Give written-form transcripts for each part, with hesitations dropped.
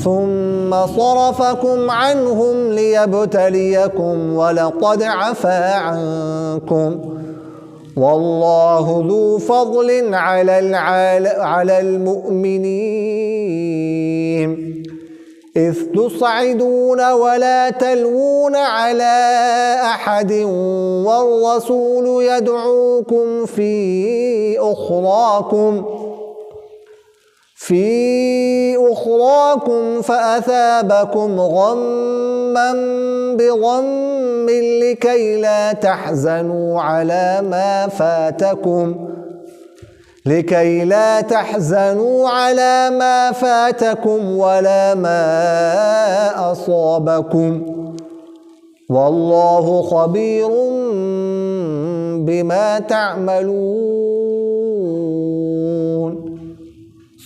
ثم صرفكم عنهم ليبتليكم ولقد عفا عنكم والله ذو فضل على المؤمنين إذ تصعدون ولا تلوون على أحد والرسول يدعوكم في أخراكم فأثابكم غما بغم لكي لا تحزنوا على ما فاتكم ولا ما أصابكم والله خبير بما تعملون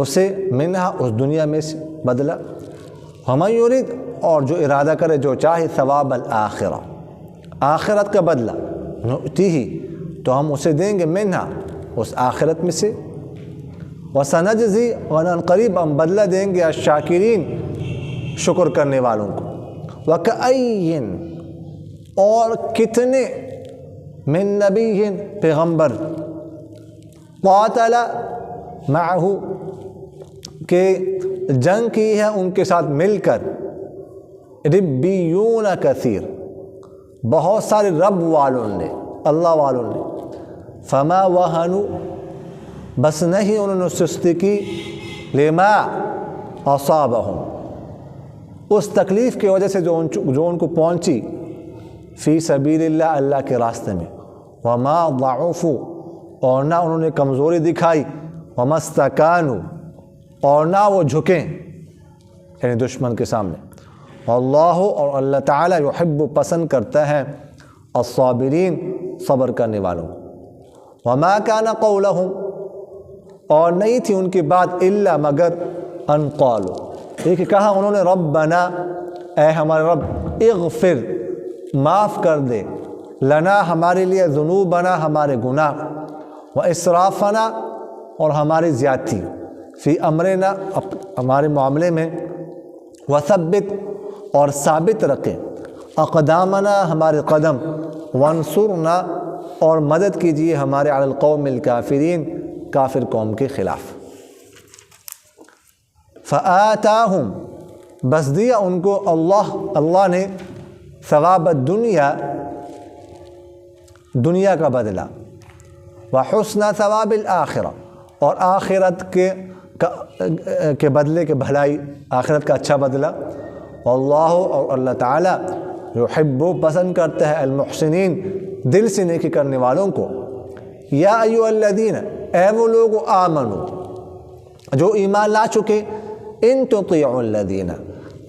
اسے منہا اس دنیا میں سے بدلہ، ومن یرید اور جو ارادہ کرے جو چاہے ثواب الآخرہ آخرت کا بدلہ، نؤتیہ تو ہم اسے دیں گے منہا اس آخرت میں سے، وسنجزی اور ان قریب ہم بدلہ دیں گے الشاکرین شکر کرنے والوں کو، وکأین اور کتنے من نبی پیغمبر قاتل معہ کہ جنگ کی ہے ان کے ساتھ مل کر، ربیون کثیر بہت سارے رب والوں نے اللہ والوں نے، فما وہنوا بس نہیں انہوں نے سستی کی، لما اصابہم اس تکلیف کی وجہ سے جو ان کو پہنچی، فی سبیل اللہ اللہ کے راستے میں، وما ضعفوا اور نہ انہوں نے کمزوری دکھائی، وما استکانوا اور نہ وہ جھکیں یعنی دشمن کے سامنے، اللہ اور اللہ تعالیٰ یحب پسند کرتا ہے الصابرین صبر کرنے والوں کو، وما کان قولہم اور نہیں تھی ان کی بات الا مگر ان قالوا یہ کہ کہا انہوں نے ربنا اے ہمارے رب، اغفر معاف کر دے، لنا ہمارے لیے ذنوبنا ہمارے گناہ، و اسرافنا اور ہماری زیادتی، فی امرنا ہمارے معاملے میں، وثبت اور ثابت رکھے اقدامنا ہمارے قدم، وانصرنا اور مدد کیجیے ہمارے علی القوم الکافرین کافر قوم کے خلاف، فآتاہم بس دیا ان کو اللہ نے ثواب الدنیا دنیا کا بدلہ، وحسن ثواب الآخرہ اور آخرت کے بدلے کے بھلائی آخرت کا اچھا بدلہ، واللہ اور اللہ تعالیٰ یحب پسند کرتا ہے المحسنین دل سے نیکی کرنے والوں کو، یا ایھا الذین اے وہ لوگ آمنو جو ایمان لا چکے، ان تطیعوا الذین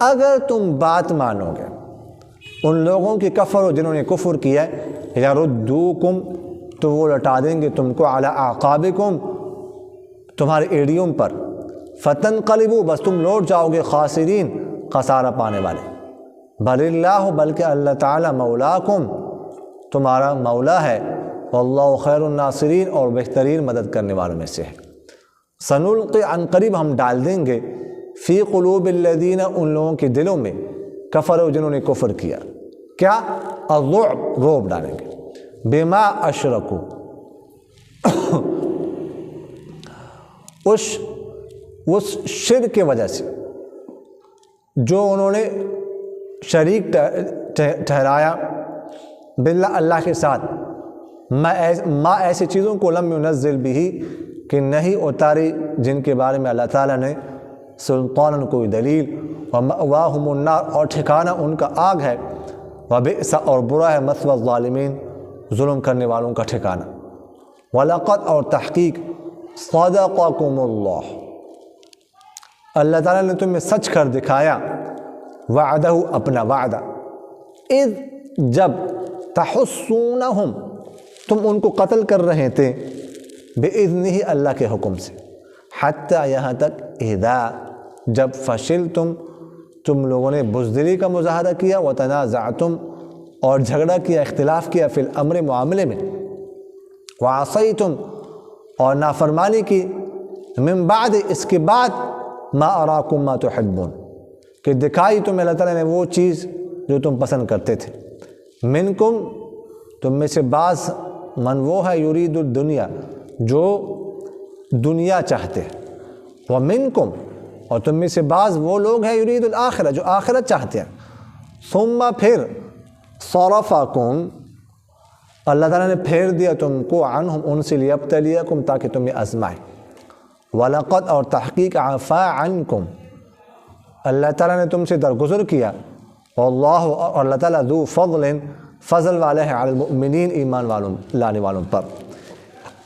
اگر تم بات مانو گے ان لوگوں کی کفر جنہوں نے کفر کیا ہے، یردوکم تو وہ لٹا دیں گے تم کو، علی اعقابکم تمہارے ایڑیوں پر، فتنقلبوا بس تم لوٹ جاؤ گے خاسرین خسارہ پانے والے، بل اللہ بلکہ اللہ تعالی مولاکم تمہارا مولا ہے، واللہ خیر الناصرین اور بہترین مدد کرنے والوں میں سے ہے، سنلقی عن قریب ہم ڈال دیں گے، فی قلوب الذین ان لوگوں کے دلوں میں، کفروا جنہوں نے کفر کیا، کیا الرعب روب ڈالیں گے، بما اشرکوا اس شرک کی وجہ سے جو انہوں نے شریک ٹھہرایا باللہ اللہ کے ساتھ، ما ایسی چیزوں کو لم ينزل بھی کہ نہیں اتاری جن کے بارے میں اللہ تعالیٰ نے سلطان کوئی دلیل، ومأواہم النار اور ٹھکانہ ان کا آگ ہے، وبئس اور برا ہے مثوى الظالمین ظلم کرنے والوں کا ٹھکانہ، ولقد اور تحقیق صدقکم اللہ اللہ تعالیٰ نے تمہیں سچ کر دکھایا، وعدہ اپنا وعدہ، اذ جب تحسونہم تم ان کو قتل کر رہے تھے، بإذنہ اللہ کے حکم سے، حتی یہاں تک اذا جب تم لوگوں نے بزدلی کا مظاہرہ کیا، وتنازعتم اور جھگڑا کیا اختلاف کیا، فی الامر معاملے میں، وعصیتم اور نافرمانی کی، من بعد اس کے بعد، ما اراکم ما تحبون کہ دکھائی تمہیں اللہ تعالیٰ نے وہ چیز جو تم پسند کرتے تھے، منکم تم میں سے بعض، من وہ ہے یرید الدنیا جو دنیا چاہتے ہیں، ومنکم اور تم میں سے بعض وہ لوگ ہیں یرید الآخرہ جو آخرت چاہتے ہیں، ثم پھر صرفکم اللہ تعالیٰ نے پھیر دیا تم کو، عنہم ان سے، لیبتلیکم تاکہ تمہیں آزمائے، وَلَقَدْ اور تحقیق عفا عنکم اللہ تعالیٰ نے تم سے درگزر کیا، واللہ اور اللہ تعالیٰ ذو فضل والے ہیں، علی المؤمنین ایمان والوں لانے والوں پر،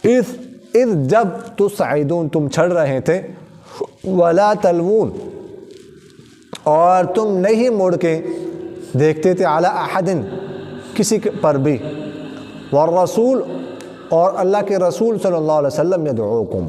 اذ جب تسعدون تم چھڑ رہے تھے، ولا تلوون اور تم نہیں مڑ کے دیکھتے تھے، علی احد کسی پر بھی، والرسول اور اللہ کے رسول صلی اللہ علیہ وسلم یدعوکم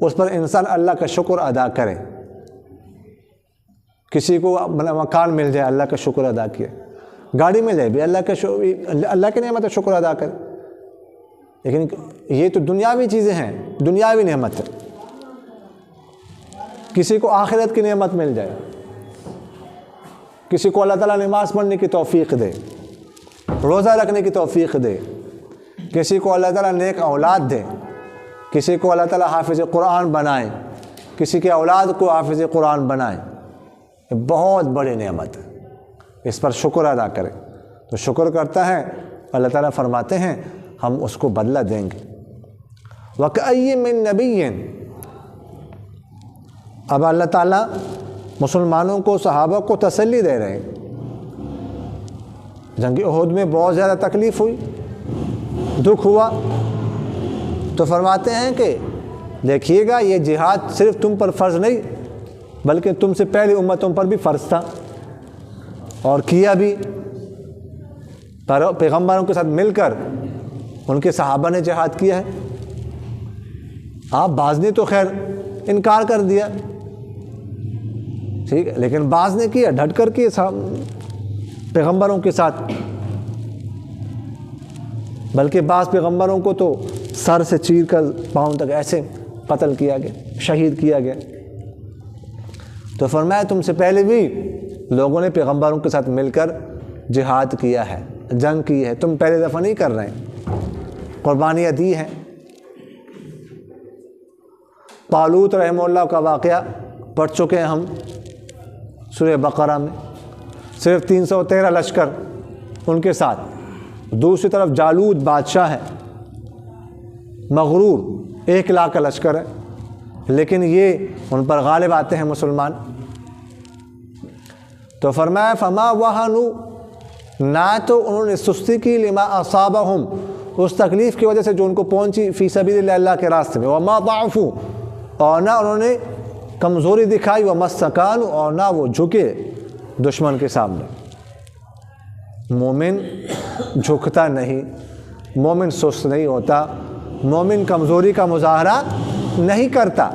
اس پر انسان اللہ کا شکر ادا کرے. کسی کو مکان مل جائے اللہ کا شکر ادا کیا, گاڑی مل جائے بھی اللہ کی نعمت کا شکر ادا کرے. لیکن یہ تو دنیاوی چیزیں ہیں, دنیاوی نعمت ہے. کسی کو آخرت کی نعمت مل جائے, کسی کو اللہ تعالیٰ نماز پڑھنے کی توفیق دے, روزہ رکھنے کی توفیق دے, کسی کو اللہ تعالیٰ نیک اولاد دے, کسی کو اللہ تعالیٰ حافظ قرآن بنائے, کسی کے اولاد کو حافظ قرآن بنائے, یہ بہت بڑی نعمت ہے. اس پر شکر ادا کرے. تو شکر کرتا ہے, اللہ تعالیٰ فرماتے ہیں ہم اس کو بدلہ دیں گے. وَكَأَيٍّ مِّن نَبِيٍّ, اب اللہ تعالیٰ مسلمانوں کو, صحابہ کو تسلی دے رہے ہیں. جنگ احد میں بہت زیادہ تکلیف ہوئی, دکھ ہوا, تو فرماتے ہیں کہ دیکھیے گا یہ جہاد صرف تم پر فرض نہیں بلکہ تم سے پہلی امتوں پر بھی فرض تھا اور کیا بھی. پیغمبروں کے ساتھ مل کر ان کے صحابہ نے جہاد کیا ہے. آپ بعض نے تو خیر انکار کر دیا, ٹھیک ہے, لیکن بعض نے کیا, ڈٹ کر کے پیغمبروں کے ساتھ. بلکہ بعض پیغمبروں کو تو سر سے چیر کر پاؤں تک ایسے قتل کیا گیا, شہید کیا گیا. تو فرمایا تم سے پہلے بھی لوگوں نے پیغمبروں کے ساتھ مل کر جہاد کیا ہے, جنگ کی ہے. تم پہلے دفعہ نہیں کر رہے ہیں, قربانیاں دی ہیں. طالوت رحمہ اللہ کا واقعہ پڑھ چکے ہیں ہم سورہ بقرہ میں. صرف 313 لشکر ان کے ساتھ. دوسری طرف جالوت بادشاہ ہے, مغرور, 1 لاکھ کا لشکر ہے, لیکن یہ ان پر غالب آتے ہیں مسلمان. تو فرمایا فما وہنوا, نہ تو انہوں نے سستی کی, لما اصابہم, اس تکلیف کی وجہ سے جو ان کو پہنچی, فی سبیل اللہ, اللہ کے راستے میں. وما ضعفوا, اور نہ انہوں نے کمزوری دکھائی. وما استکانوا, اور نہ وہ جھکے دشمن کے سامنے. مومن جھکتا نہیں, مومن سست نہیں ہوتا, مومن کمزوری کا مظاہرہ نہیں کرتا.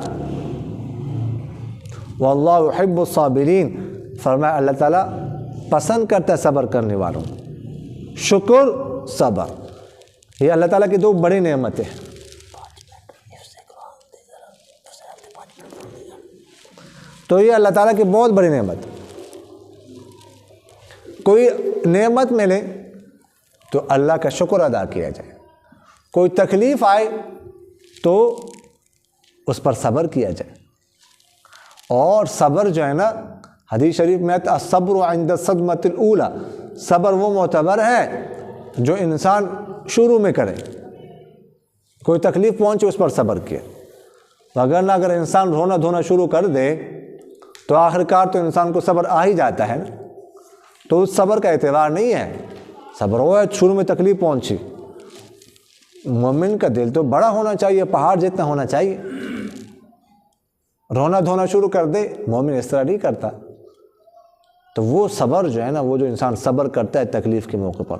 واللہ یحب الصابرین, فرمایا اللہ تعالیٰ پسند کرتا ہے صبر کرنے والوں. شکر, صبر, یہ اللہ تعالیٰ کی 2 بڑی نعمتیں ہیں. تو یہ اللہ تعالیٰ کی بہت بڑی نعمت. کوئی نعمت ملے تو اللہ کا شکر ادا کیا جائے. کوئی تکلیف آئے تو اس پر صبر کیا جائے. اور صبر جو ہے نا, حدیث شریف میں آتا ہے الصبر عند الصدمۃ الاولی, صبر وہ معتبر ہے جو انسان شروع میں کرے. کوئی تکلیف پہنچے اس پر صبر کیا, وگرنہ اگر انسان رونا دھونا شروع کر دے تو آخرکار تو انسان کو صبر آ ہی جاتا ہے نا. تو اس صبر کا اعتبار نہیں ہے. صبر ہوا ہے, شروع میں تکلیف پہنچی. مومن کا دل تو بڑا ہونا چاہیے, پہاڑ جتنا ہونا چاہیے. رونا دھونا شروع کر دے, مومن اس طرح نہیں کرتا. تو وہ صبر جو ہے نا, وہ جو انسان صبر کرتا ہے تکلیف کے موقع پر,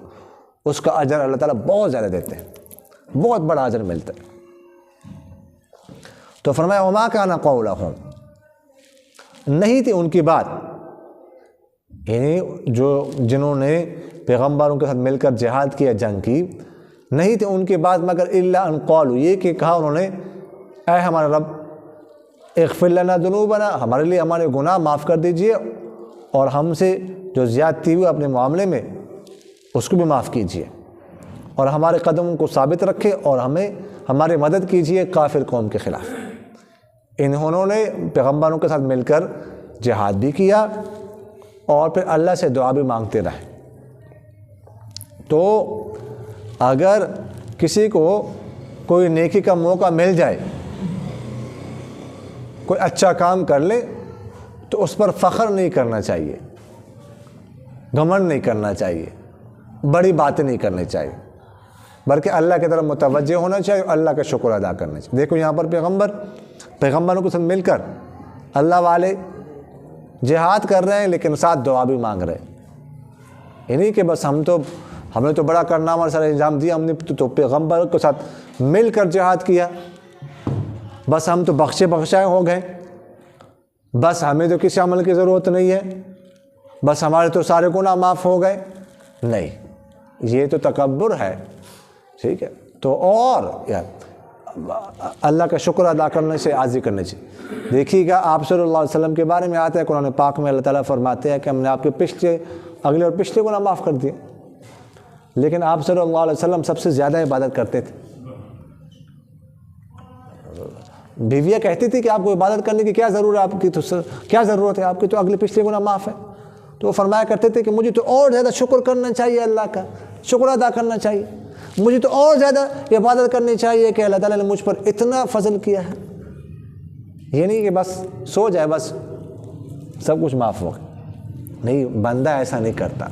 اس کا اجر اللہ تعالیٰ بہت زیادہ دیتے ہیں, بہت بڑا اجر ملتا ہے. تو فرمایا وما کان قولہم, نہیں تھی ان کی بات, یعنی جو جنہوں نے پیغمبروں کے ساتھ مل کر جہاد کیا, جنگ کی, نہیں تھی ان کی بات مگر الا ان قالوا, یہ کہ کہا انہوں نے اے ہمارے رب اغفر لنا ذنوبنا, ہمارے لیے ہمارے گناہ معاف کر دیجئے, اور ہم سے جو زیادتی ہوئی اپنے معاملے میں اس کو بھی معاف کیجئے, اور ہمارے قدموں کو ثابت رکھے, اور ہماری مدد کیجئے کافر قوم کے خلاف. انہوں نے پیغمبروں کے ساتھ مل کر جہاد بھی کیا اور پھر اللہ سے دعا بھی مانگتے رہے. تو اگر کسی کو کوئی نیکی کا موقع مل جائے, کوئی اچھا کام کر لے, تو اس پر فخر نہیں کرنا چاہیے, گھمنڈ نہیں کرنا چاہیے, بڑی باتیں نہیں کرنی چاہیے, بلکہ اللہ کی طرف متوجہ ہونا چاہیے, اللہ کا شکر ادا کرنا چاہیے. دیکھو یہاں پر پیغمبروں کے ساتھ مل کر اللہ والے جہاد کر رہے ہیں, لیکن ساتھ دعا بھی مانگ رہے ہیں. یہ نہیں کہ بس ہم نے تو بڑا کارنامہ سارا انجام دیا, ہم نے تو پیغمبر کے ساتھ مل کر جہاد کیا, بس ہم تو بخشے بخشائے ہو گئے، بس ہمیں تو کسی عمل کی ضرورت نہیں ہے، بس ہمارے تو سارے گناہ معاف ہو گئے. نہیں، یہ تو تکبر ہے. ٹھیک ہے، تو اور اللہ کا شکر ادا کرنے سے عاجزی کرنی چاہیے. دیکھیے گا آپ صلی اللہ علیہ وسلم کے بارے میں آتا ہے قرآن پاک میں، اللہ تعالیٰ فرماتے ہیں کہ ہم نے آپ کے پچھلے، اگلے اور پچھلے گناہ معاف کر دیے. لیکن آپ صلی اللہ علیہ وسلم سب سے زیادہ عبادت کرتے تھے. بیویاں کہتی تھی کہ آپ کو عبادت کرنے کی کیا ضرورت ہے، آپ کی تو کیا ضرورت ہے، آپ کی تو اگلے پچھلے گناہ معاف ہے. تو وہ فرمایا کرتے تھے کہ مجھے تو اور زیادہ شکر کرنا چاہیے، اللہ کا شکر ادا کرنا چاہیے، مجھے تو اور زیادہ عبادت کرنی چاہیے کہ اللہ تعالیٰ نے مجھ پر اتنا فضل کیا ہے. یہ نہیں کہ بس سو جائے بس سب کچھ معاف ہو گیا. نہیں، بندہ ایسا نہیں کرتا.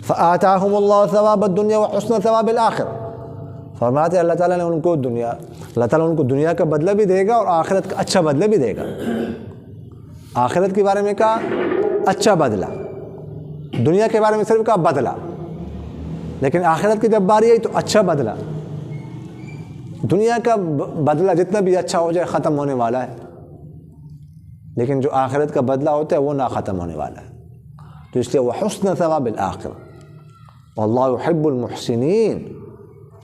فآتاہم اللہ ثواب الدنیا وحسن ثواب الآخرہ. فرماتے اللہ تعالیٰ نے ان کو اللہ تعالیٰ ان کو دنیا کا بدلہ بھی دے گا اور آخرت کا اچھا بدلہ بھی دے گا. آخرت کے بارے میں کہا اچھا بدلہ، دنیا کے بارے میں صرف کہا بدلہ، لیکن آخرت کی جب باری آئی تو اچھا بدلہ. دنیا کا بدلہ جتنا بھی اچھا ہو جائے ختم ہونے والا ہے، لیکن جو آخرت کا بدلہ ہوتا ہے وہ نہ ختم ہونے والا ہے. تو اس لیے وہ حسن ثواب الآخرہ، واللہ يحب المحسنین.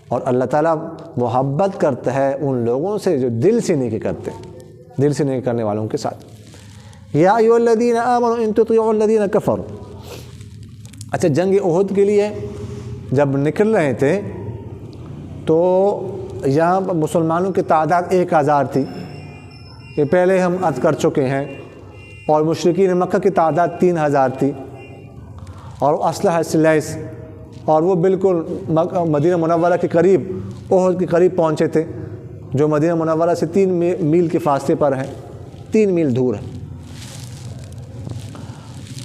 اور اللہ تعالیٰ محبت کرتا ہے ان لوگوں سے جو دل سے نیکی کرتے ہیں، دل سے نیکی کرنے والوں کے ساتھ. یا ایھا الذین آمنوا ان تطیعوا الذین کفروا. اچھا، جنگ احد کے لیے جب نکل رہے تھے تو یہاں پر مسلمانوں کی تعداد 1000 تھی، یہ پہلے ہم عرض کر چکے ہیں. اور مشرکین مکہ کی تعداد 3000 تھی، اور اسلحہ سے لیس، اور وہ بالکل مدینہ منورہ کے قریب، احد کے قریب پہنچے تھے، جو مدینہ منورہ سے 3 میل کے فاصلے پر ہے، 3 میل دور ہے.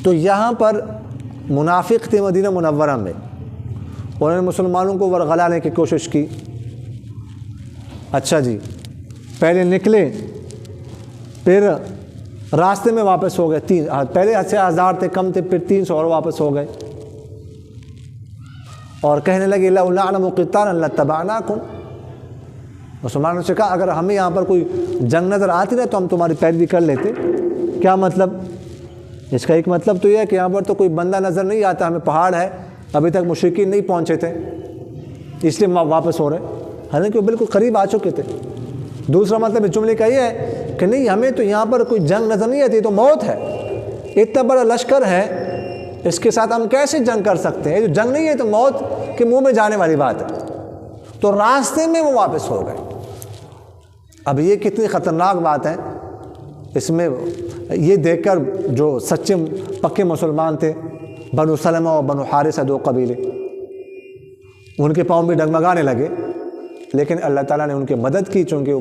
تو یہاں پر منافق تھے مدینہ منورہ میں، انہوں نے مسلمانوں کو ورغلانے کی کوشش کی. اچھا جی، پہلے نکلے، پھر راستے میں واپس ہو گئے. پہلے 1000 تھے، کم تھے، پھر 300 اور واپس ہو گئے، اور کہنے لگے لو نعلم قتالا لاتبعناکم. مسلمانوں سے کہا اگر ہمیں یہاں پر کوئی جنگ نظر آتی نا تو ہم تمہاری پیروی کر لیتے. کیا مطلب؟ اس کا ایک مطلب تو یہ ہے کہ یہاں پر تو کوئی بندہ نظر نہیں آتا، ہمیں پہاڑ ہے، ابھی تک مشرکین نہیں پہنچے تھے، اس لیے واپس ہو رہے، حالانکہ وہ بالکل قریب آ چکے تھے. دوسرا مطلب اس جملے کا یہ ہے کہ نہیں، ہمیں تو یہاں پر کوئی جنگ نظر نہیں آتی، تو موت ہے، اتنا بڑا لشکر ہے، اس کے ساتھ ہم کیسے جنگ کر سکتے ہیں؟ جو جنگ نہیں ہے تو موت کے منہ میں جانے والی بات ہے. تو راستے میں وہ واپس ہو گئے. اب یہ کتنی خطرناک بات ہے. اس میں یہ دیکھ کر جو سچے پکے مسلمان تھے، بنو سلمہ اور بنو حارثہ 2 قبیلے، ان کے پاؤں بھی ڈگمگانے لگے، لیکن اللہ تعالیٰ نے ان کی مدد کی، چونکہ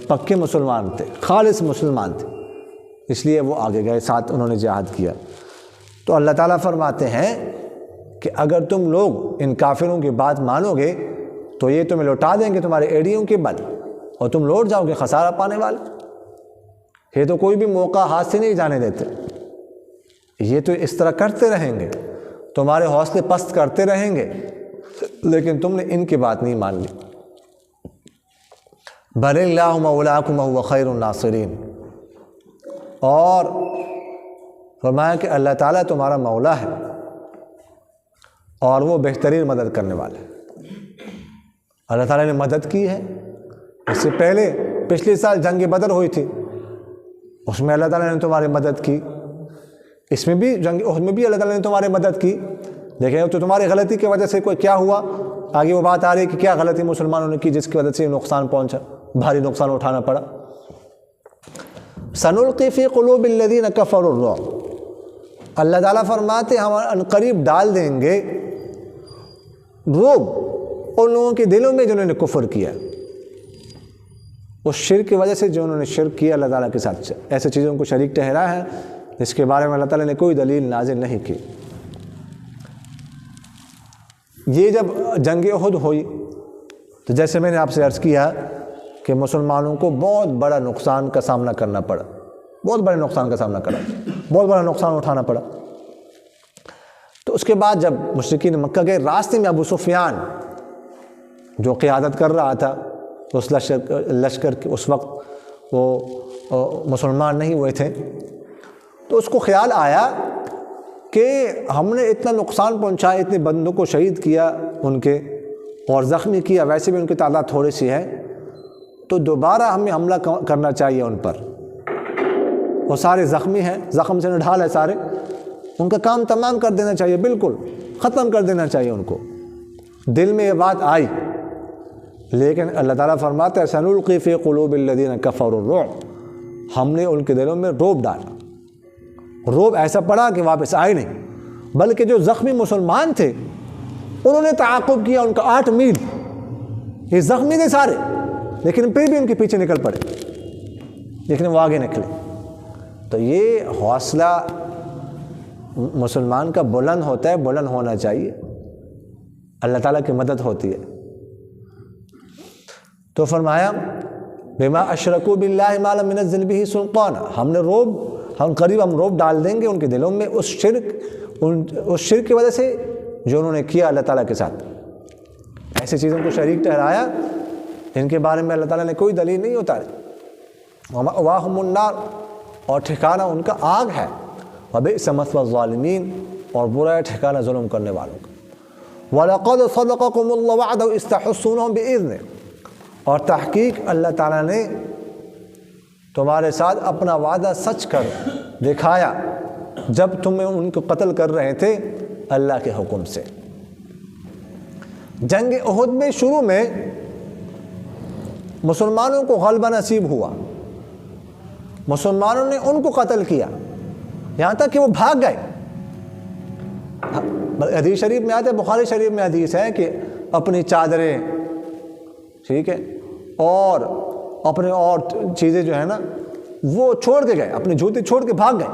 پکے مسلمان تھے، خالص مسلمان تھے، اس لیے وہ آگے گئے، ساتھ انہوں نے جہاد کیا. تو اللہ تعالیٰ فرماتے ہیں کہ اگر تم لوگ ان کافروں کی بات مانو گے تو یہ تمہیں لوٹا دیں گے تمہارے ایڑیوں کے بل، اور تم لوٹ جاؤ گے خسارہ پانے والے. یہ تو کوئی بھی موقع ہاتھ سے نہیں جانے دیتے، یہ تو اس طرح کرتے رہیں گے، تمہارے حوصلے پست کرتے رہیں گے، لیکن تم نے ان کی بات نہیں مان لی. بل اللہ مولاکم وہو خیر الناصرین. اور فرمایا کہ اللہ تعالیٰ تمہارا مولا ہے اور وہ بہترین مدد کرنے والا ہے. اللہ تعالیٰ نے مدد کی ہے. اس سے پہلے پچھلے سال جنگ بدر ہوئی تھی، اس میں اللہ تعالیٰ نے تمہاری مدد کی. اس میں بھی جنگ احد میں بھی اللہ تعالیٰ نے تمہاری مدد کی، لیکن تو تمہاری غلطی کی وجہ سے کوئی کیا ہوا، آگے وہ بات آ رہی ہے کہ کیا غلطی مسلمانوں نے کی جس کی وجہ سے نقصان پہنچا، بھاری نقصان اٹھانا پڑا. سنلقی فی قلوب الذین کفروا الرعب. اللہ تعالیٰ فرماتے ہم ان قریب ڈال دیں گے رعب ان لوگوں کے دلوں میں جنہوں نے کفر کیا، اس شرک کی وجہ سے جو انہوں نے شرک کیا اللہ تعالیٰ کے ساتھ، ایسے چیزوں کو شریک ٹھہرا ہے جس کے بارے میں اللہ تعالیٰ نے کوئی دلیل نازل نہیں کی. یہ جب جنگ احد ہوئی تو جیسے میں نے آپ سے عرض کیا کہ مسلمانوں کو بہت بڑا نقصان کا سامنا کرنا پڑا، بہت بڑے نقصان کا سامنا کرنا، بہت بڑا نقصان اٹھانا پڑا. تو اس کے بعد جب مشرکین مکہ گئے، راستے میں ابو سفیان جو قیادت کر رہا تھا اس لشکر کے اس وقت وہ مسلمان نہیں ہوئے تھے، تو اس کو خیال آیا کہ ہم نے اتنا نقصان پہنچایا، اتنے بندوں کو شہید کیا ان کے اور زخمی کیا، ویسے بھی ان کی تعداد تھوڑی سی ہے، تو دوبارہ ہمیں حملہ کرنا چاہیے ان پر۔ وہ سارے زخمی ہیں، زخم سے نڈھال ہے سارے، ان کا کام تمام کر دینا چاہیے، بالکل ختم کر دینا چاہیے ان کو۔ دل میں یہ بات آئی، لیکن اللہ تعالیٰ فرماتا ہے سنلقی فی قلوب الذین کفروا الرعب، ہم نے ان کے دلوں میں رعب ڈالا، رعب ایسا پڑا کہ واپس آئے نہیں، بلکہ جو زخمی مسلمان تھے انہوں نے تعاقب کیا ان کا 8 میل، یہ زخمی تھے سارے لیکن پھر بھی ان کے پیچھے نکل پڑے، لیکن وہ آگے نکلے۔ تو یہ حوصلہ مسلمان کا بلند ہوتا ہے، بلند ہونا چاہیے، اللہ تعالیٰ کی مدد ہوتی ہے۔ تو فرمایا بما اشرکوا باللہ ما لم ينزل به سلطانا، ہم نے ہم روب ڈال دیں گے ان کے دلوں میں اس شرک کی وجہ سے جو انہوں نے کیا اللہ تعالیٰ کے ساتھ، ایسی چیزوں کو شریک ٹھہرایا جن کے بارے میں اللہ تعالیٰ نے کوئی دلیل نہیں اتاری۔ ومأواہم النار، اور ٹھکانہ ان کا آگ ہے، وبئس مثوى الظالمین، اور برا ہے ٹھکانہ ظلم کرنے والوں کا۔ وَلَقَدْ صَدَقَكُمُ اللَّهُ وَعْدَهُ إِذْ تَحُسُّونَهُم بِإِذْنِهِ، اور تحقیق اللہ تعالیٰ نے تمہارے ساتھ اپنا وعدہ سچ کر دکھایا جب تمہیں ان کو قتل کر رہے تھے اللہ کے حکم سے۔ جنگ احد میں شروع میں مسلمانوں کو غلبہ نصیب ہوا، مسلمانوں نے ان کو قتل کیا، یہاں تک کہ وہ بھاگ گئے۔ حدیث شریف میں آتا ہے، بخاری شریف میں حدیث ہے کہ اپنی چادریں، ٹھیک ہے، اور اپنے اور چیزیں جو ہے نا وہ چھوڑ کے گئے، اپنے جوتے چھوڑ کے بھاگ گئے،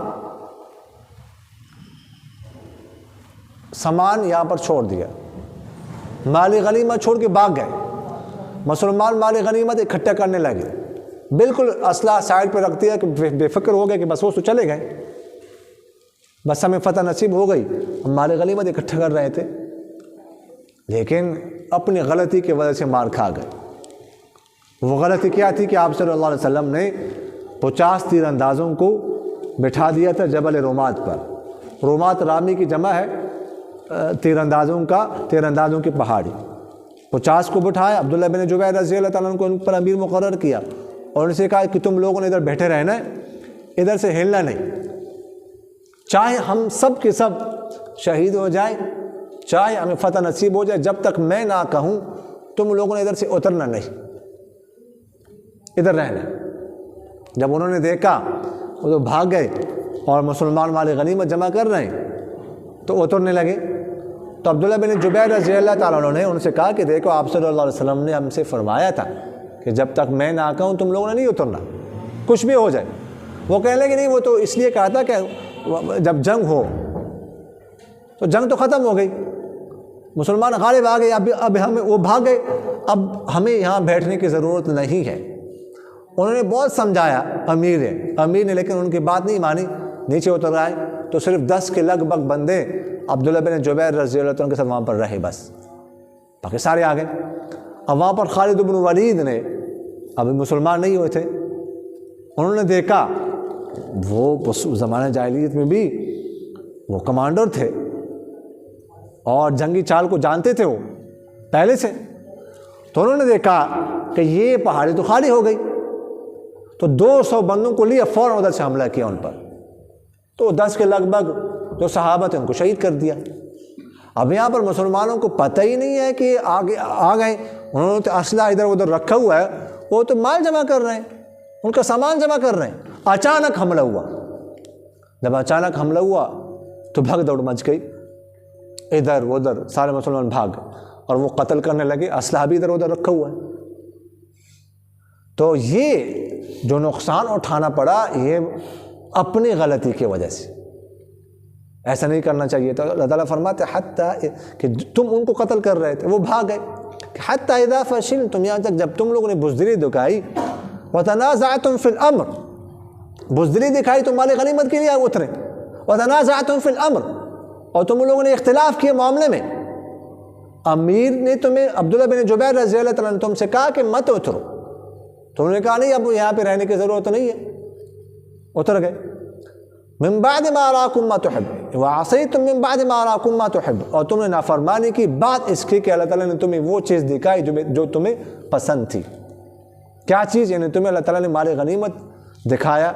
سامان یہاں پر چھوڑ دیا، مال غنیمت چھوڑ کے بھاگ گئے۔ مسلمان مال غنیمت اکٹھا کرنے لگے، بالکل اسلحہ سائڈ پہ رکھ دیا کہ بے فکر ہو گئے کہ بس وہ تو چلے گئے، بس ہمیں فتح نصیب ہو گئی، ہم مال غنیمت اکٹھا کر رہے تھے، لیکن اپنی غلطی کی وجہ سے مار کھا گئے۔ وہ غلطی کیا تھی کہ آپ صلی اللہ علیہ وسلم نے 50 تیر اندازوں کو بٹھا دیا تھا جبل رومات پر۔ رومات رامی کی جمع ہے تیر اندازوں کی پہاڑی، 50 کو بٹھایا، عبداللہ بن جبیر رضی اللہ تعالیٰ عنہ کو ان پر امیر مقرر کیا، اور ان سے کہا کہ تم لوگوں نے ادھر بیٹھے رہنا ہے، ادھر سے ہلنا نہیں، چاہے ہم سب کے سب شہید ہو جائیں، چاہے ہمیں فتح نصیب ہو جائے، جب تک میں نہ کہوں تم لوگوں نے ادھر سے اترنا نہیں، ادھر رہنا۔ جب انہوں نے دیکھا وہ تو بھاگ گئے اور مسلمان مال غنیمت جمع کر رہے ہیں تو اترنے لگے، تو عبداللہ بن جبیر رضی اللہ تعالیٰ عنہ نے ان سے کہا کہ دیکھو آپ صلی اللہ علیہ وسلم نے ہم سے فرمایا تھا کہ جب تک میں نہ کہوں تم لوگوں نے نہیں اترنا، کچھ بھی ہو جائے۔ وہ کہنے لگے نہیں، وہ تو اس لیے کہا تھا کہ جب جنگ ہو، تو جنگ تو ختم ہو گئی، مسلمان غالب آ گئے، اب ہمیں وہ بھاگ گئے، اب ہمیں یہاں بیٹھنے کی ضرورت نہیں ہے۔ انہوں نے بہت سمجھایا امیر نے، لیکن ان کی بات نہیں مانی، نیچے اتر آئے، تو صرف 10 کے لگ بھگ بندے عبداللہ بن جبیر رضی اللہ عنہ کے ساتھ وہاں پر رہے، بس باقی سارے آ گئے۔ اب وہاں پر خالد بن ولید نے، ابھی مسلمان نہیں ہوئے تھے، انہوں نے دیکھا، وہ زمانہ جاہلیت میں بھی وہ کمانڈر تھے اور جنگی چال کو جانتے تھے وہ پہلے سے، تو انہوں نے دیکھا کہ یہ پہاڑی تو خالی ہو گئی، تو 200 بندوں کو لیا، فوراً ادھر سے حملہ کیا ان پر، تو 10 کے لگ بھگ جو صحابہ تھے ان کو شہید کر دیا۔ اب یہاں پر مسلمانوں کو پتہ ہی نہیں ہے کہ آگے آ گئے، انہوں نے تو اسلحہ ادھر ادھر رکھا ہوا ہے، وہ تو مال جمع کر رہے ہیں، ان کا سامان جمع کر رہے ہیں۔ اچانک حملہ ہوا، جب اچانک حملہ ہوا تو بھگ دوڑ مچ گئی، ادھر ادھر سارے مسلمان بھاگ گئے اور وہ قتل کرنے لگے، اسلحہ بھی ادھر ادھر رکھا ہوا ہے۔ تو یہ جو نقصان اٹھانا پڑا یہ اپنی غلطی کی وجہ سے، ایسا نہیں کرنا چاہیے تھا۔ اللہ تعالیٰ فرماتے حتیٰ کہ تم ان کو قتل کر رہے تھے، وہ بھاگ گئے، حتیٰ اذا فشلتم، یہاں تک جب تم لوگوں نے بزدلی دکھائی، وتنازعتم فی الامر، بزدلی دکھائی تو مال غنیمت کے لیے اترے، وتنازعتم فی الامر، اور تم لوگوں نے اختلاف کیے معاملے میں، امیر نے تمہیں عبداللہ بن جبیر رضی اللہ تعالیٰ عنہ تم سے کہا کہ مت اترو، تم نے کہا نہیں اب یہاں پہ رہنے کی ضرورت نہیں ہے، اتر گئے۔ من بعد ما اراکم ما تحب وعصیتم من بعد ما اراکم ما تحب، اور تم نے نافرمانی کی بعد اس کی کہ اللہ تعالیٰ نے تمہیں وہ چیز دکھائی جو تمہیں پسند تھی۔ کیا چیز؟ یعنی تمہیں اللہ تعالیٰ نے مال غنیمت دکھایا،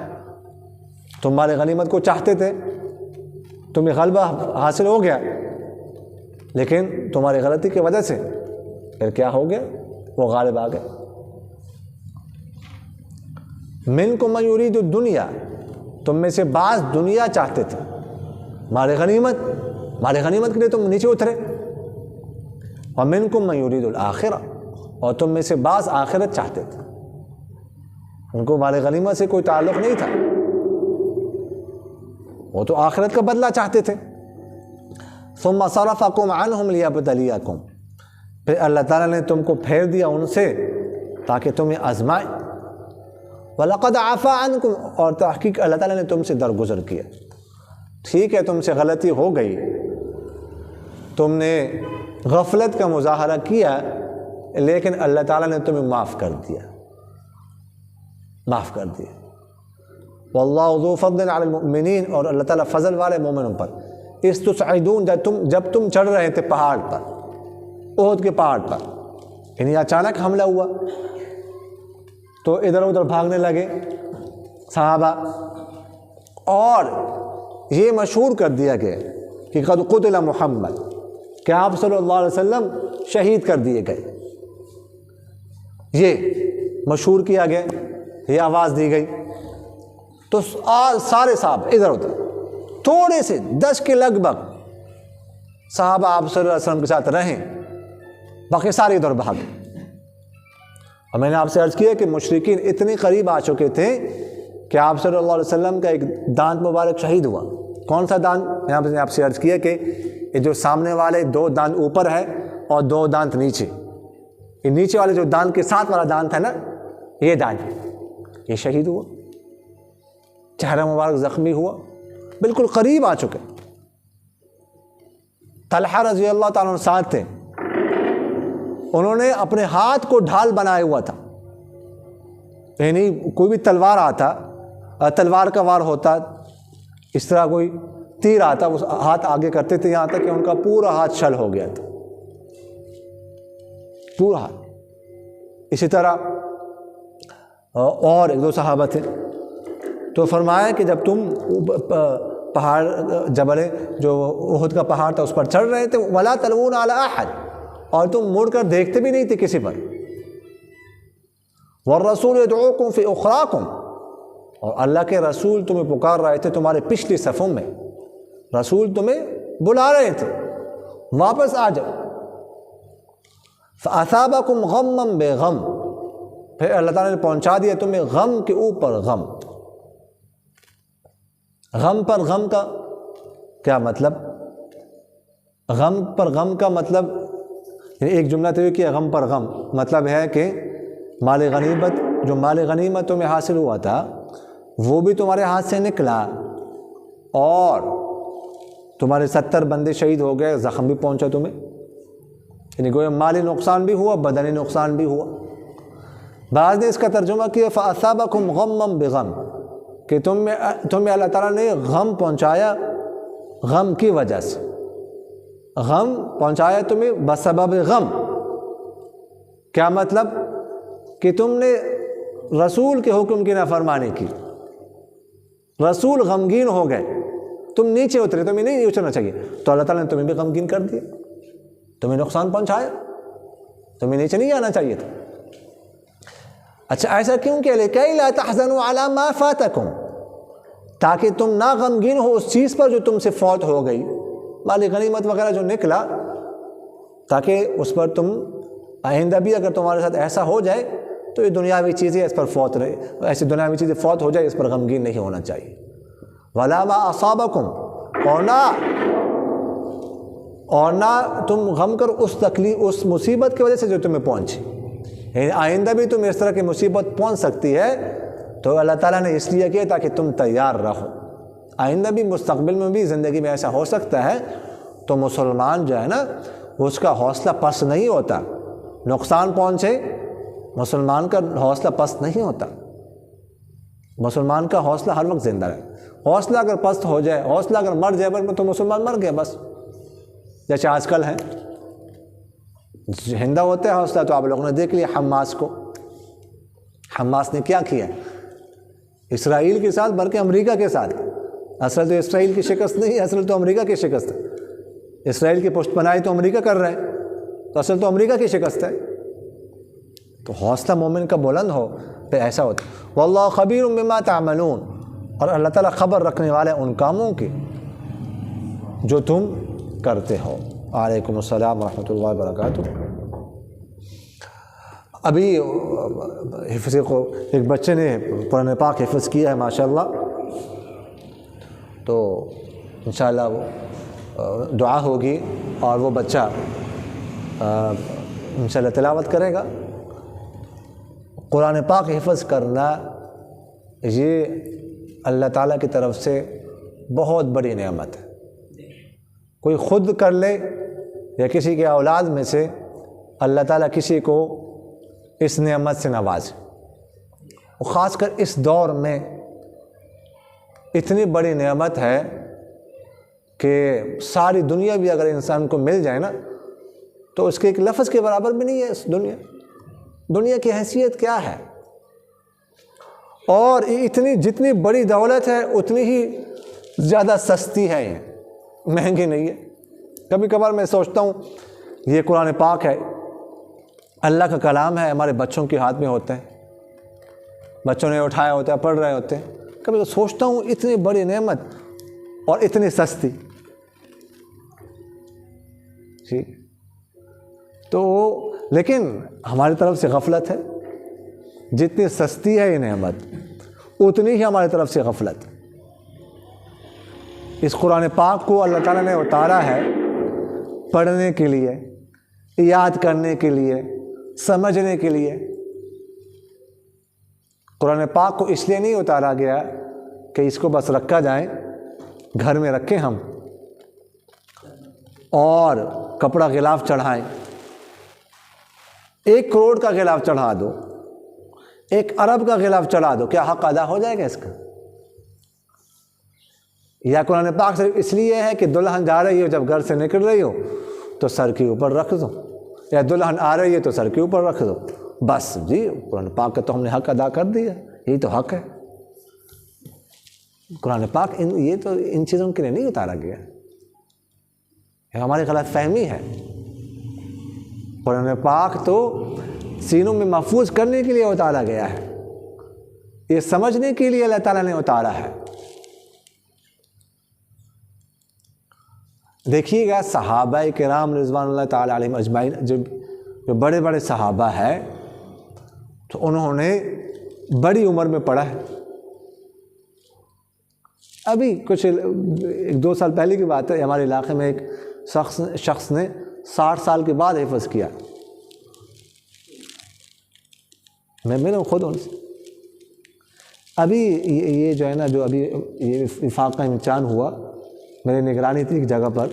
تم مال غنیمت کو چاہتے تھے، تمہیں غلبہ حاصل ہو گیا، لیکن تمہاری غلطی کی وجہ سے پھر کیا ہو گیا؟ وہ غالب آ گئے۔ منکم من یرید الدنیا، تم میں سے بعض دنیا چاہتے تھے، مال غنیمت کے لیے تم نیچے اترے۔ ومنکم من یرید الآخرہ، اور تم میں سے بعض آخرت چاہتے تھے، ان کو مال غنیمت سے کوئی تعلق نہیں تھا، وہ تو آخرت کا بدلہ چاہتے تھے۔ ثم صرفکم عنہم لیبتلیکم، پھر اللہ تعالیٰ نے تم کو پھیر دیا ان سے تاکہ تمہیں آزمائے۔ وَلَقَدْ عَفَا عَنْكُمْ، اور تحقیق اللہ تعالیٰ نے تم سے درگزر کیا۔ ٹھیک ہے تم سے غلطی ہو گئی، تم نے غفلت کا مظاہرہ کیا، لیکن اللہ تعالیٰ نے تمہیں معاف کر دیا۔ واللہ ذو فضل علی المؤمنین، اور اللہ تعالیٰ فضل والے مومنوں پر۔ استصعدون، جب تم چڑھ رہے تھے پہاڑ پر، احد کے پہاڑ پر، یعنی اچانک حملہ ہوا تو ادھر ادھر بھاگنے لگے صحابہ، اور یہ مشہور کر دیا گیا کہ قد قتل محمد، کہ آپ صلی اللہ علیہ وسلم شہید کر دیے گئے، یہ مشہور کیا گیا، یہ آواز دی گئی۔ تو سارے صحابہ ادھر ادھر، تھوڑے سے 10 کے لگ بھگ صحابہ آپ صلی اللہ علیہ وسلم کے ساتھ رہیں، باقی سارے ادھر بھاگے۔ اور میں نے آپ سے عرض کیا کہ مشرکین اتنے قریب آ چکے تھے کہ آپ صلی اللہ علیہ وسلم کا ایک دانت مبارک شہید ہوا۔ کون سا دانت؟ میں نے آپ سے عرض کیا کہ یہ جو سامنے والے 2 دانت اوپر ہے اور 2 دانت نیچے، یہ نیچے والے جو دانت کے ساتھ والا دانت ہے نا، یہ دانت، یہ شہید ہوا، چہرہ مبارک زخمی ہوا، بالکل قریب آ چکے۔ طلحہ رضی اللہ تعالیٰ عنہ ساتھ تھے، انہوں نے اپنے ہاتھ کو ڈھال بنائے ہوا تھا، یعنی کوئی بھی تلوار آتا، تلوار کا وار ہوتا، اس طرح کوئی تیر آتا، وہ ہاتھ آگے کرتے تھے یہاں تک کہ ان کا پورا ہاتھ چھل ہو گیا تھا، پورا ہاتھ۔ اسی طرح اور 1-2 صحابہ تھے، تو فرمایا کہ جب تم پہاڑ جبل جو احد کا پہاڑ تھا اس پر چڑھ رہے تھے، ولا تلوون علی احد، اور تم مڑ کر دیکھتے بھی نہیں تھے کسی پر، والرسول یدعوکم فی اخراکم، اور اللہ کے رسول تمہیں پکار رہے تھے تمہارے پچھلی صفوں میں، رسول تمہیں بلا رہے تھے واپس آ جاؤ۔ فاصابکم غما بغم، پھر اللہ تعالیٰ نے پہنچا دیا تمہیں غم کے اوپر غم۔ غم پر غم کا کیا مطلب؟ غم پر غم کا مطلب یعنی ایک جملہ تو یہ کہ غم پر غم مطلب ہے کہ مال غنیمت تمہیں حاصل ہوا تھا وہ بھی تمہارے ہاتھ سے نکلا، اور تمہارے 70 بندے شہید ہو گئے، زخم بھی پہنچا تمہیں، یعنی گویا مالی نقصان بھی ہوا، بدنی نقصان بھی ہوا۔ بعض نے اس کا ترجمہ کیا فَأَصَابَكُمْ غَمًّا بِغَمٍ، کہ تمہیں اللہ تعالیٰ نے غم پہنچایا، غم کی وجہ سے، غم پہنچایا تمہیں بسبب غم۔ کیا مطلب؟ کہ تم نے رسول کے حکم کی نافرمانی کی، رسول غمگین ہو گئے، تم نیچے اترے، تمہیں نہیں اترنا چاہیے، تو اللہ تعالیٰ نے تمہیں بھی غمگین کر دیا، تمہیں نقصان پہنچایا، تمہیں نیچے نہیں آنا چاہیے تھا۔ اچھا ایسا کیوں کہ لِكَيْ لَا تَحْزَنُوا عَلَى مَا فَاتَكُمْ، تاکہ تم نہ غمگین ہو اس چیز پر جو تم سے فوت ہو گئی، مال غنیمت وغیرہ جو نکلا، تاکہ اس پر تم آئندہ بھی اگر تمہارے ساتھ ایسا ہو جائے تو یہ دنیاوی چیزیں اس پر فوت رہے، ایسی دنیاوی چیزیں فوت ہو جائے، اس پر غمگین نہیں ہونا چاہیے۔ وَلَا مَا أَصَابَكُمْ، اور نہ تم غم کر اس تکلیف، اس مصیبت کی وجہ سے جو تمہیں پہنچی، یعنی آئندہ بھی تم اس طرح کی مصیبت پہنچ سکتی ہے، تو اللہ تعالیٰ نے اس لیے کیا تاکہ تم تیار رہو، آئندہ بھی مستقبل میں بھی زندگی میں ایسا ہو سکتا ہے، تو مسلمان جو ہے نا اس کا حوصلہ پست نہیں ہوتا، نقصان پہنچے مسلمان کا حوصلہ پست نہیں ہوتا، مسلمان کا حوصلہ ہر وقت زندہ ہے۔ حوصلہ اگر پست ہو جائے، حوصلہ اگر مر جائے تو مسلمان مر گیا بس۔ جیسے آج کل ہیں زندہ ہوتا ہے حوصلہ، تو آپ لوگوں نے دیکھ لیا حماس کو، حماس نے کیا کیا اسرائیل کے ساتھ بلکہ امریکہ کے ساتھ۔ اصل تو اسرائیل کی شکست نہیں ہے، اصل تو امریکہ کی شکست ہے۔ اسرائیل کی پشت پناہی تو امریکہ کر رہے ہیں، تو اصل تو امریکہ کی شکست ہے۔ تو حوصلہ مومن کا بلند ہو پھر ایسا ہوتا ہے۔ واللہ خبیر بما تعملون، اور اللہ تعالیٰ خبر رکھنے والے ان کاموں کی جو تم کرتے ہو۔ وعلیکم السلام ورحمۃ اللہ وبرکاتہ۔ ابھی حفظ کو ایک بچے نے قرآن پاک حفظ کیا ہے ماشاءاللہ، تو انشاءاللہ وہ دعا ہوگی اور وہ بچہ انشاءاللہ تلاوت کرے گا۔ قرآن پاک حفظ کرنا یہ اللہ تعالیٰ کی طرف سے بہت بڑی نعمت ہے۔ کوئی خود کر لے یا کسی کے اولاد میں سے اللہ تعالیٰ کسی کو اس نعمت سے نوازے، اور خاص کر اس دور میں اتنی بڑی نعمت ہے کہ ساری دنیا بھی اگر انسان کو مل جائے نا تو اس کے ایک لفظ کے برابر بھی نہیں ہے۔ اس دنیا کی حیثیت کیا ہے؟ اور اتنی جتنی بڑی دولت ہے اتنی ہی زیادہ سستی ہے، یہ مہنگی نہیں ہے۔ کبھی کبھار میں سوچتا ہوں یہ قرآن پاک ہے، اللہ کا کلام ہے، ہمارے بچوں کے ہاتھ میں ہوتے ہیں، بچوں نے اٹھایا ہوتا ہے، پڑھ رہے ہوتے ہیں۔ کبھی تو سوچتا ہوں اتنی بڑی نعمت اور اتنی سستی، جی تو لیکن ہماری طرف سے غفلت ہے۔ جتنی سستی ہے یہ نعمت اتنی ہی ہماری طرف سے غفلت۔ اس قرآن پاک کو اللہ تعالیٰ نے اتارا ہے پڑھنے کے لیے، یاد کرنے کے لیے، سمجھنے کے لیے۔ قرآن پاک کو اس لیے نہیں اتارا گیا کہ اس کو بس رکھا جائے، گھر میں رکھیں ہم اور کپڑا غلاف چڑھائیں۔ 1 کروڑ کا غلاف چڑھا دو، 1 ارب کا غلاف چڑھا دو، کیا حق ادا ہو جائے گا اس کا؟ یا قرآن پاک صرف اس لیے ہے کہ دلہن جا رہی ہو، جب گھر سے نکل رہی ہو تو سر کے اوپر رکھ دو، یا دلہن آ رہی ہے تو سر کے اوپر رکھ دو، بس جی قرآن پاک کا تو ہم نے حق ادا کر دیا، یہی تو حق ہے۔ قرآن پاک یہ تو ان چیزوں کے لیے نہیں اتارا گیا، یہ ہماری غلط فہمی ہے۔ قرآن پاک تو سینوں میں محفوظ کرنے کے لیے اتارا گیا ہے، یہ سمجھنے کے لیے اللہ تعالیٰ نے اتارا ہے۔ دیکھیے گا صحابہ کرام رضوان اللہ تعالیٰ علیہم اجمعین، جو بڑے بڑے صحابہ ہیں تو انہوں نے بڑی عمر میں پڑھا ہے۔ ابھی کچھ 1-2 سال پہلے کی بات ہے، ہمارے علاقے میں ایک شخص نے 60 سال کے بعد حفظ کیا، میں ملا خود ان سے۔ ابھی یہ جو ہے نا، جو ابھی یہ وفاق کا امتحان ہوا، میری نگرانی تھی ایک جگہ پر،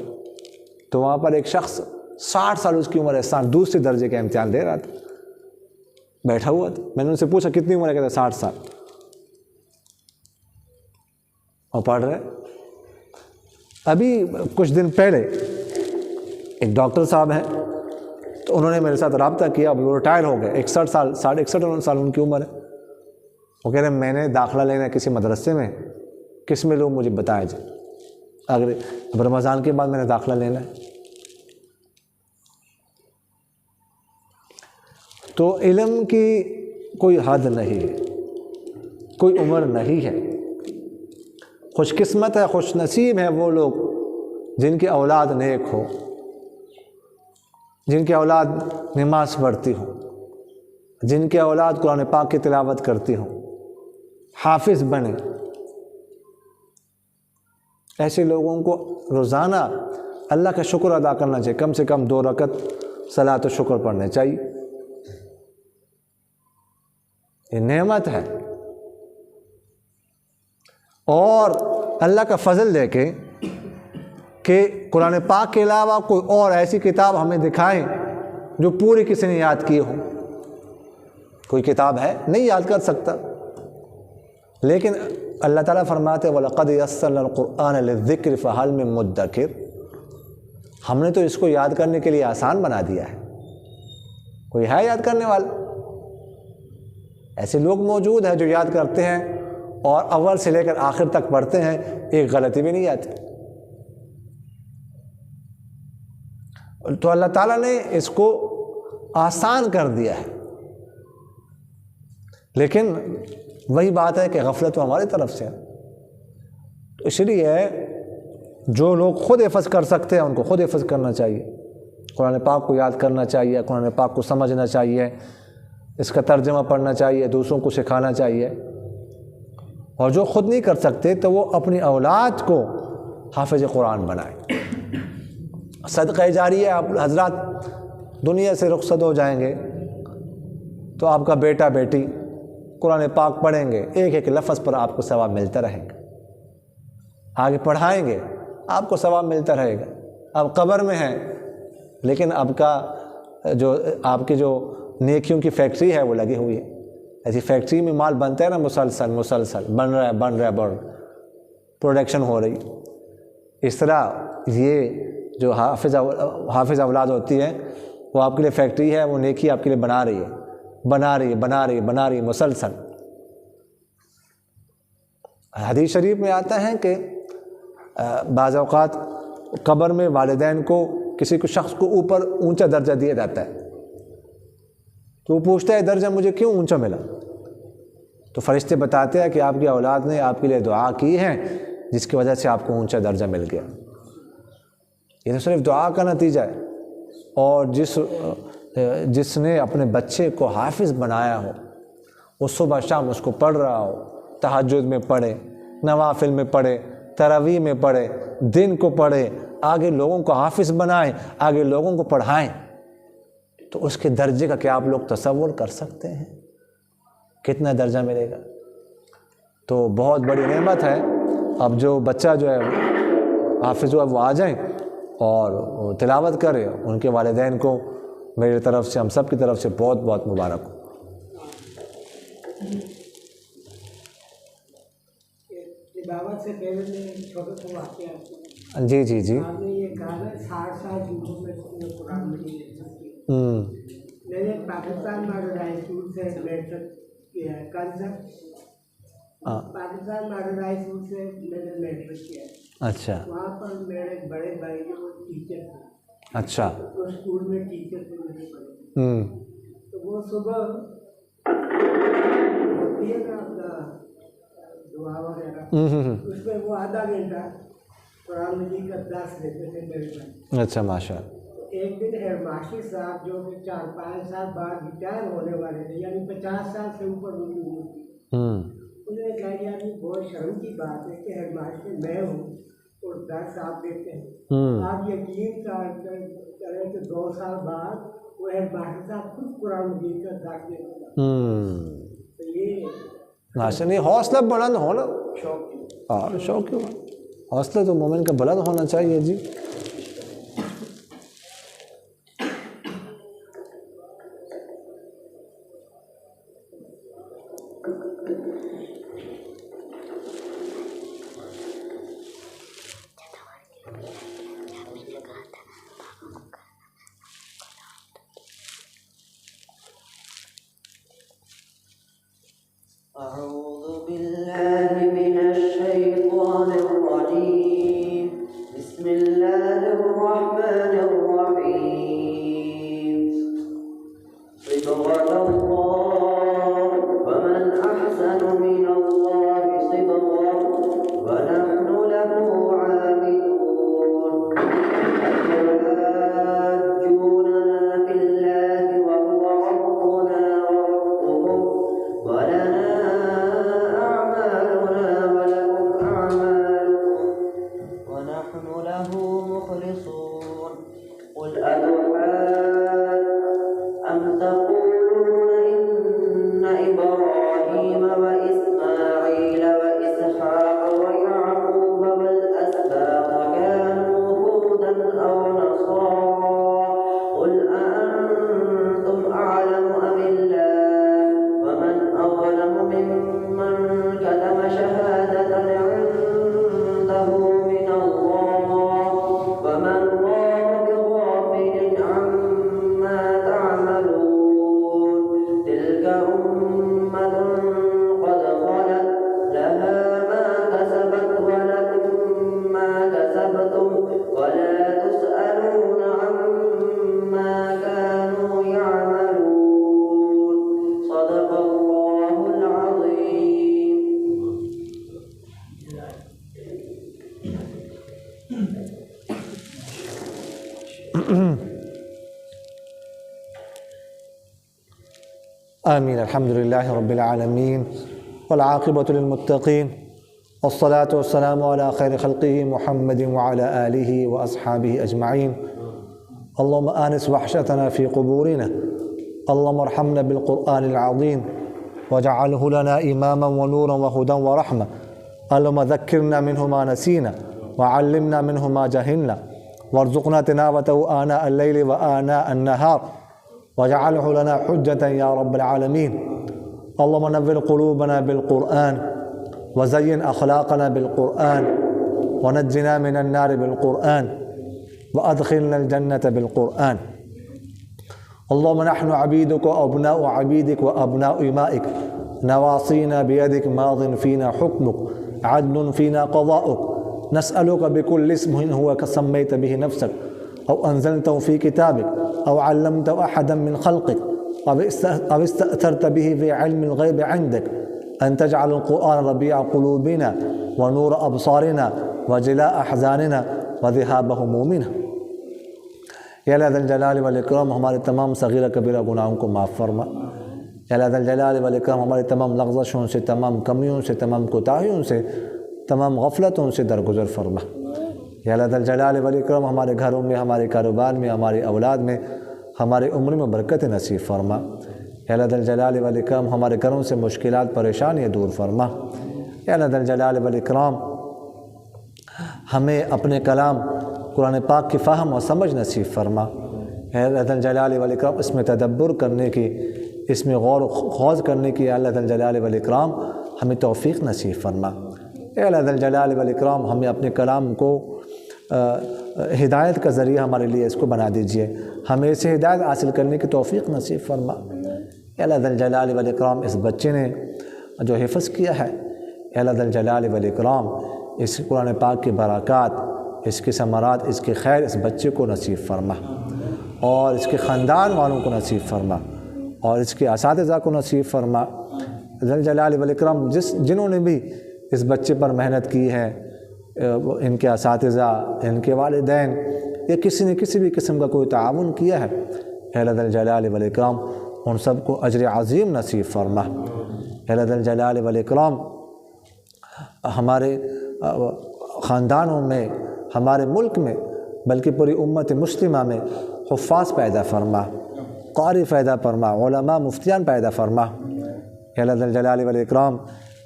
تو وہاں پر ایک شخص 60 سال اس کی عمر ہے، دوسرے درجے کا امتحان دے رہا تھا، بیٹھا ہوا تھا۔ میں نے ان سے پوچھا کتنی عمر ہے؟ کہتا 60 سال، اور پڑھ رہے۔ ابھی کچھ دن پہلے ایک ڈاکٹر صاحب ہیں، تو انہوں نے میرے ساتھ رابطہ کیا، وہ ریٹائر ہو گئے، 61 سال 61 سال ان کی عمر ہے۔ وہ کہہ رہے ہیں میں نے داخلہ لینا ہے کسی مدرسے میں، کس میں لوگ مجھے بتایا جائے، اگر رمضان کے بعد میں نے داخلہ لینا ہے۔ تو علم کی کوئی حد نہیں ہے، کوئی عمر نہیں ہے۔ خوش قسمت ہے، خوش نصیب ہے وہ لوگ جن کی اولاد نیک ہو، جن کی اولاد نماز پڑھتی ہو، جن کی اولاد قرآن پاک کی تلاوت کرتی ہو، حافظ بنے۔ ایسے لوگوں کو روزانہ اللہ کا شکر ادا کرنا چاہیے، کم سے کم 2 رکعت صلاۃ و شکر پڑھنے چاہیے۔ یہ نعمت ہے، اور اللہ کا فضل دے کے کہ قرآن پاک کے علاوہ کوئی اور ایسی کتاب ہمیں دکھائیں جو پوری کسی نے یاد کی ہو. کوئی کتاب ہے نہیں یاد کر سکتا. لیکن اللہ تعالیٰ فرماتے وَلَقَدْ يَسَّرْنَا الْقُرْآنَ لِلذِّكْرِ فَهَلْ مِن مُدَّكِرٍ. ہم نے تو اس کو یاد کرنے کے لیے آسان بنا دیا ہے. کوئی ہے یاد کرنے والا؟ ایسے لوگ موجود ہیں جو یاد کرتے ہیں اور اول سے لے کر آخر تک پڑھتے ہیں, ایک غلطی بھی نہیں آتی. تو اللہ تعالیٰ نے اس کو آسان کر دیا ہے. لیکن وہی بات ہے کہ غفلت تو ہماری طرف سے ہے. تو اس لیے جو لوگ خود حفظ کر سکتے ہیں ان کو خود حفظ کرنا چاہیے. قرآن پاک کو یاد کرنا چاہیے, قرآن پاک کو سمجھنا چاہیے, اس کا ترجمہ پڑھنا چاہیے, دوسروں کو سکھانا چاہیے. اور جو خود نہیں کر سکتے تو وہ اپنی اولاد کو حافظ قرآن بنائیں. صدقہ جاریہ. آپ حضرات دنیا سے رخصت ہو جائیں گے تو آپ کا بیٹا بیٹی قرآن پاک پڑھیں گے, ایک ایک لفظ پر آپ کو ثواب ملتا رہے گا. آگے پڑھائیں گے آپ کو ثواب ملتا رہے گا. اب قبر میں ہیں لیکن اب کا جو آپ کی جو نیکیوں کی فیکٹری ہے وہ لگی ہوئی ہے. ایسی فیکٹری میں مال بنتا ہے نا, مسلسل بن رہا ہے بڑھ پروڈکشن ہو رہی. اس طرح یہ جو حافظ اولاد ہوتی ہے وہ آپ کے لیے فیکٹری ہے, وہ نیکی آپ کے لیے بنا رہی ہے مسلسل. حدیث شریف میں آتا ہے کہ بعض اوقات قبر میں والدین کو کسی کو شخص کو اوپر اونچا درجہ دیا جاتا ہے, تو وہ پوچھتا ہے درجہ مجھے کیوں اونچا ملا؟ تو فرشتے بتاتے ہیں کہ آپ کی اولاد نے آپ کے لیے دعا کی ہے جس کی وجہ سے آپ کو اونچا درجہ مل گیا. یہ تو صرف دعا کا نتیجہ ہے. اور جس نے اپنے بچے کو حافظ بنایا ہو, وہ صبح شام اس کو پڑھ رہا ہو, تہجد میں پڑھے, نوافل میں پڑھے, تراویح میں پڑھے, دن کو پڑھے, آگے لوگوں کو حافظ بنائیں, آگے لوگوں کو پڑھائیں, تو اس کے درجے کا کیا آپ لوگ تصور کر سکتے ہیں کتنا درجہ ملے گا؟ تو بہت بڑی نعمت ہے. اب جو بچہ جو ہے حافظ ہوا وہ آ جائیں اور تلاوت کرے, ان کے والدین کو میری طرف سے, ہم سب کی طرف سے بہت بہت مبارک ہو. تلاوت سے پہلے میں چھوٹا سا واقعہ. جی آپ نے یہ کہا نا 60 سال جھوٹوں میں قرآن میں نہیں لکھ سکتی. میں نے پاکستان ماڈل ہائی اسکول سے میٹرک کیا ہے. پاکستان ماڈل ہائی اسکول سے میں نے میٹرک کیا ہے. اچھا. وہاں پر میرے بڑے بھائی جو وہ ٹیچر تھے. اچھا. وہ اسکول میں ٹیچر تھے میرے بڑے. تو وہ صبح ہوتی ہے نا اپنا دعا وغیرہ, اس میں وہ آدھا گھنٹہ قرآن مجید کا درس دیتے تھے میرے بھائی. اچھا ماشاء اللہ. ایک دن ہیڈ ماسٹر صاحب جو کہ 4-5 سال بعد ریٹائر ہونے والے تھے, یعنی 50 سال سے اوپر ان کی عمر تھی, انہوں نے کہا یار بہت شرم کی بات ہے کہ ہیڈ ماسٹر میں ہوں اور درس آپ دیتے ہیں. آپ یقین کریں کہ 2 سال بعد وہ ہیڈ ماسٹر صاحب خود قرآن مجید کا درس دیتے ہیں. تو یہ ماشاء اللہ, حوصلہ بلند ہونا, شوق شوق کیوں, حوصلہ تو مومن کا بلند ہونا چاہیے. جی أعوذ بالله من الشيطان الرجيم. بسم الله آمین. الحمدللہ رب العالمین والعاقبۃ للمتقین والصلاة والسلام علی خیر خلقہ محمد وعلی آلہ واصحابہ اجمعین. اللہم آنس وحشتنا فی قبورنا، اللہم ارحمنا بالقرآن العظیم واجعلہ لنا اماما ونورا وہدا ورحمہ. اللہم ذکرنا منہ ما نسینا وعلمنا منہ ما جہلنا وارزقنا تلاوتہ آناء اللیل وآناء النہار واجعلہ لنا حجة یا رب العالمین. اللہم نور قلوبنا بالقرآن وزین اخلاقنا بالقرآن ونجنا من النار بالقرآن وادخلنا الجنة بالقرآن. اللہم نحن عبیدک وابناء عبیدک وابناء امائک نواصینا بیدک ماض فینا حکمک عدل فینا قضاؤک نسألک بكل اسم هو سمیت به نفسک او انزلته في كتابك او علمته احدا من خلقك او استأثرت به في علم الغیب عندك ان تجعل القرآن ربيع قلوبنا ونور ابصارنا وجلاء احزاننا وذهاب همومنا. یا اللہ ذی الجلال والاکرام ہمارے تمام صغیرہ کبیرہ گناہوں کو معاف فرما. یا اللہ ذی الجلال والاکرام ہمارے تمام لغزشوں سے، تمام کمیوں سے، تمام کوتاہیوں سے، تمام غفلتوں سے درگزر فرما. یا اللہ ذی الجلال والاکرام ہمارے گھروں میں، ہمارے کاروبار میں، ہماری اولاد میں، ہماری عمر میں برکت نصیب فرما. یا اللہ ذی الجلال والاکرام ہمارے گھروں سے مشکلات پریشانیاں دور فرما. یا اللہ ذی الجلال والاکرام ہمیں اپنے کلام قرآن پاک کی فہم و سمجھ نصیب فرما. اے اللہ ذی الجلال والاکرام اس میں تدبر کرنے کی، اس میں غور و خوض کرنے کی اللہ ذی الجلال والاکرام ہمیں توفیق نصیب فرما. اے اللہ ذی الجلال والاکرام ہمیں اپنے کلام کو ہدایت کا ذریعہ ہمارے لیے اس کو بنا دیجئے، ہمیں اسے ہدایت حاصل کرنے کی توفیق نصیب فرما. اے اللہ ذی الجلال والاکرام اس بچے نے جو حفظ کیا ہے، اے اللہ ذی الجلال والاکرام اس قرآن پاک کی برکات، اس کے ثمرات، اس کے خیر اس بچے کو نصیب فرما، اور اس کے خاندان والوں کو نصیب فرما، اور اس کے اساتذہ کو نصیب فرما. ذی الجلال والاکرام جنہوں نے بھی اس بچے پر محنت کی ہے، ان کے اساتذہ، ان کے والدین، یا کسی نے کسی بھی قسم کا کوئی تعاون کیا ہے، اے اللہ ذی الجلال والاکرام ان سب کو اجر عظیم نصیب فرما. اے اللہ ذی الجلال والاکرام ہمارے خاندانوں میں، ہمارے ملک میں، بلکہ پوری امت مسلمہ میں حفاظ پیدا فرما، قاری پیدا فرما، علماء مفتیان پیدا فرما. اے اللہ ذی الجلال والاکرام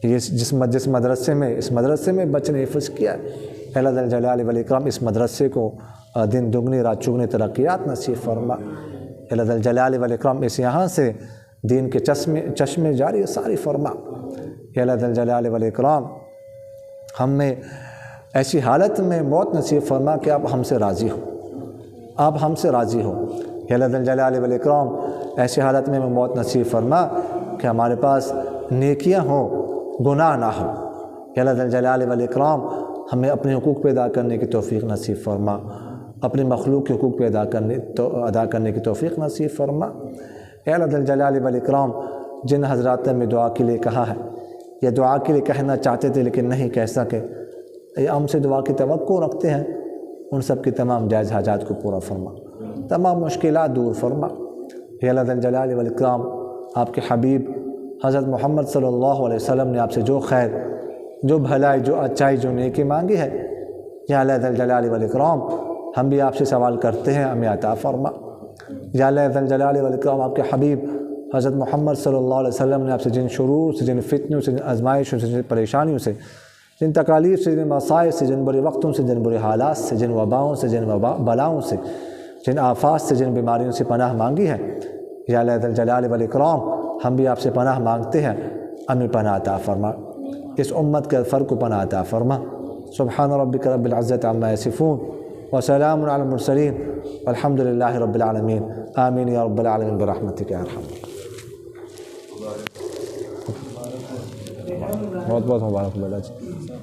یہ جس مدرسے میں، اس مدرسے میں بچے نے حفظ کیا، اے اللہ ذی الجلال والاکرام اس مدرسے کو دن دگنی رات چگنی ترقیات نصیب فرما. اے اللہ ذی الجلال والاکرام اس یہاں سے دین کے چشمے جاری ساری فرما. اے اللہ ذی الجلال والاکرام ہمیں ایسی حالت میں موت نصیب فرما کہ آپ ہم سے راضی ہو، آپ ہم سے راضی ہو. اے اللہ ذی الجلال والاکرام ایسی حالت میں موت نصیب فرما کہ ہمارے پاس نیکیاں ہوں، گناہ نہ ہو. اے اللہ ذی الجلال والاکرام ہمیں اپنے حقوق پہ ادا کرنے کی توفیق نصیب فرما، اپنے مخلوق کے حقوق پہ ادا کرنے کی توفیق نصیب فرما. اے اللہ ذی الجلال والاکرام جن حضرات نے دعا کے لیے کہا ہے، یہ دعا کے لیے کہنا چاہتے تھے لیکن نہیں کہہ سکے، یہ ہم سے دعا کی توقع رکھتے ہیں، ان سب کی تمام جائز حاجات کو پورا فرما، تمام مشکلات دور فرما. اے اللہ ذی الجلال والاکرام آپ کے حبیب حضرت محمد صلی اللہ علیہ وسلم نے آپ سے جو خیر، جو بھلائی، جو اچائی، جو نیکی مانگی ہے، یا اللہ ذی الجلال والاکرام ہم بھی آپ سے سوال کرتے ہیں، ہمیں عطا فرما. یا اللہ ذی الجلال والاکرام آپ کے حبیب حضرت محمد صلی اللہ علیہ وسلم نے آپ سے جن شرور سے، جن فتنوں سے، جن آزمائشوں سے، جن پریشانیوں سے، جن تکالیف سے، جن مصائب سے، جن برے وقتوں سے، جن برے حالات سے، جن وباؤں سے، جن بلاؤں سے، جن آفات سے، جن بیماریوں سے پناہ مانگی ہے، یا اللہ ذی الجلال والاکرام ہم بھی آپ سے پناہ مانگتے ہیں، ہمیں پناہ عطا فرما. اس امت کے فرق کو پناہ عطا فرما. سبحان ربک رب العزت عما یصفون وسلام علی المرسلین والحمد للہ رب العالمین. آمین یا رب العالمین برحمتک یا ارحم. بہت بہت مبارک اللہ جی.